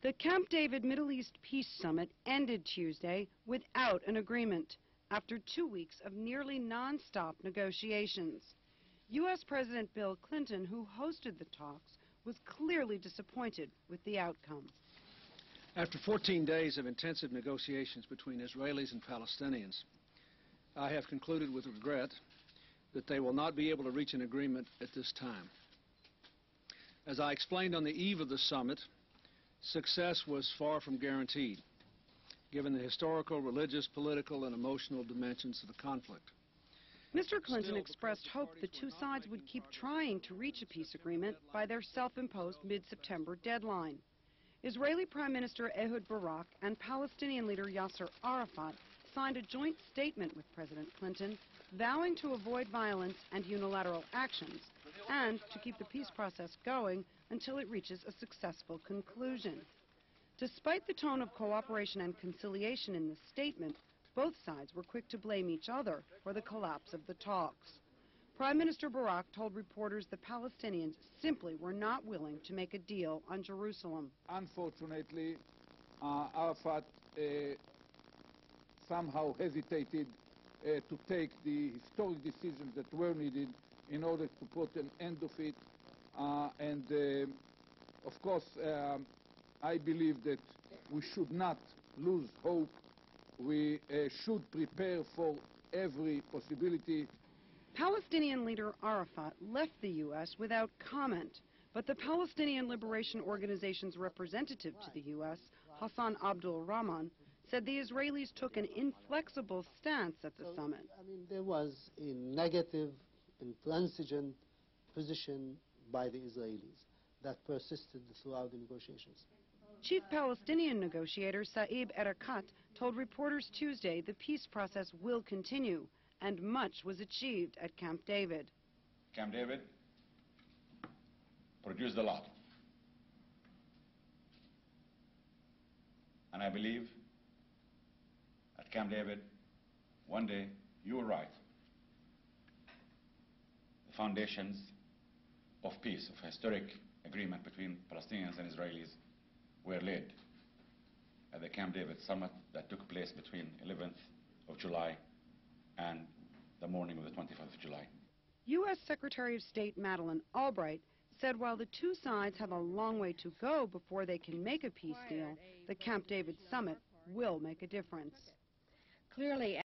The Camp David Middle East Peace Summit ended Tuesday without an agreement after 2 weeks of nearly non-stop negotiations. U.S. President Bill Clinton, who hosted the talks, was clearly disappointed with the outcome. After 14 days of intensive negotiations between Israelis and Palestinians, I have concluded with regret that they will not be able to reach an agreement at this time. As I explained on the eve of the summit, success was far from guaranteed, given the historical, religious, political, and emotional dimensions of the conflict. Mr. Clinton expressed hope the two sides would keep trying to reach a peace agreement by their self-imposed mid-September deadline. Israeli Prime Minister Ehud Barak and Palestinian leader Yasser Arafat signed a joint statement with President Clinton vowing to avoid violence and unilateral actions and to keep the peace process going until it reaches a successful conclusion. Despite the tone of cooperation and conciliation in the statement, both sides were quick to blame each other for the collapse of the talks. Prime Minister Barak told reporters the Palestinians simply were not willing to make a deal on Jerusalem. Unfortunately, Arafat somehow hesitated to take the historic decisions that were needed in order to put an end to it. Of course, I believe that we should not lose hope. We should prepare for every possibility. Palestinian leader Arafat left the U.S. without comment, but the Palestinian Liberation Organization's representative to the U.S., Hassan Abdul Rahman, said the Israelis took an inflexible stance at the summit. There was a negative, intransigent position by the Israelis that persisted throughout the negotiations. Chief Palestinian negotiator Saeb Erekat told reporters Tuesday the peace process will continue, and much was achieved at Camp David. Camp David produced a lot. And I believe at Camp David, one day, you were right. The foundations of peace, of historic agreement between Palestinians and Israelis were laid at the Camp David summit that took place between 11th of July and the morning of the 25th of July. U.S. Secretary of State Madeleine Albright said while the two sides have a long way to go before they can make a peace deal, the Camp David summit will make a difference. Clearly,